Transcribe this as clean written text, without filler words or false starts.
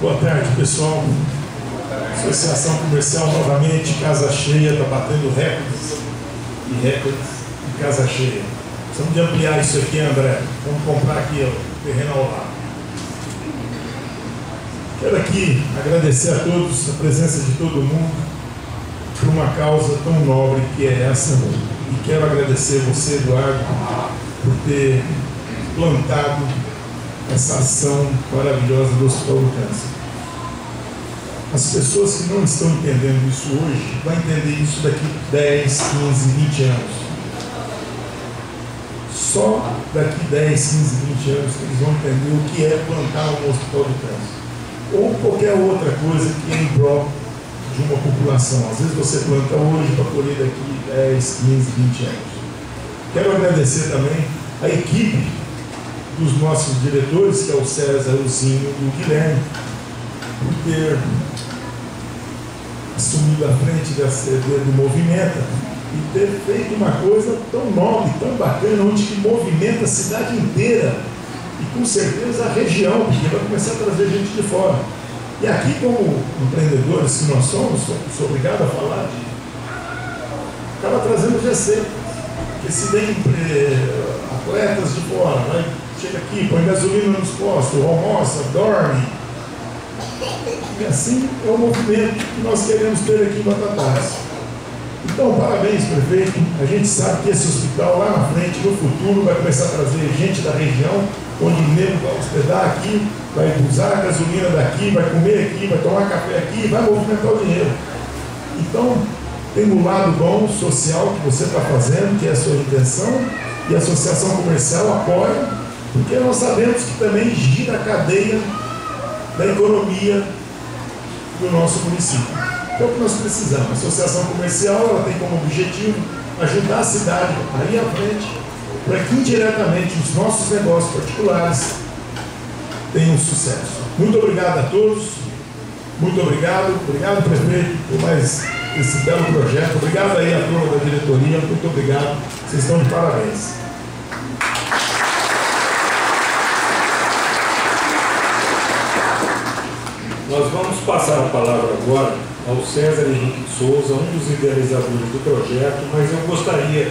Boa tarde, pessoal. Associação Comercial novamente, casa cheia, está batendo recordes de casa cheia. Precisamos de ampliar isso aqui, André. Vamos comprar aqui o terreno ao lado. Quero aqui agradecer a todos a presença de todo mundo por uma causa tão nobre que é essa. E quero agradecer você, Eduardo, por ter plantado essa ação maravilhosa do Hospital do Câncer. As pessoas que não estão entendendo isso hoje vão entender isso daqui 10, 15, 20 anos. Só daqui 10, 15, 20 anos que eles vão entender o que é plantar um Hospital do Câncer. Ou qualquer outra coisa que é em prol de uma população. Às vezes você planta hoje para colher daqui 10, 15, 20 anos. Quero agradecer também a equipe dos nossos diretores, que é o César, o Zinho e o Guilherme, por ter assumido a frente do movimento e ter feito uma coisa tão nobre, tão bacana, onde que movimenta a cidade inteira e com certeza a região, porque vai começar a trazer gente de fora. E aqui, como empreendedores que nós somos, sou obrigado a falar acaba trazendo receita, porque se vem atletas de fora, vai, chega aqui, põe gasolina nos postos, almoça, dorme. E assim é o movimento que nós queremos ter aqui em Batatais. Então, parabéns, prefeito. A gente sabe que esse hospital lá na frente, no futuro, vai começar a trazer gente da região, onde o nego vai hospedar aqui, vai usar a gasolina daqui, vai comer aqui, vai tomar café aqui, vai movimentar o dinheiro. Então, tem um lado bom, social, que você está fazendo, que é a sua intenção, e a associação comercial apoia, porque nós sabemos que também gira a cadeia da economia do nosso município. Que é o que nós precisamos. A associação comercial ela tem como objetivo ajudar a cidade a ir à frente, para que indiretamente os nossos negócios particulares tenham sucesso. Muito obrigado a todos. Muito obrigado. Obrigado, prefeito, por mais esse belo projeto. Obrigado aí à turma da diretoria. Muito obrigado. Vocês estão de parabéns. Nós vamos passar a palavra agora ao César Henrique de Souza, um dos idealizadores do projeto, mas eu gostaria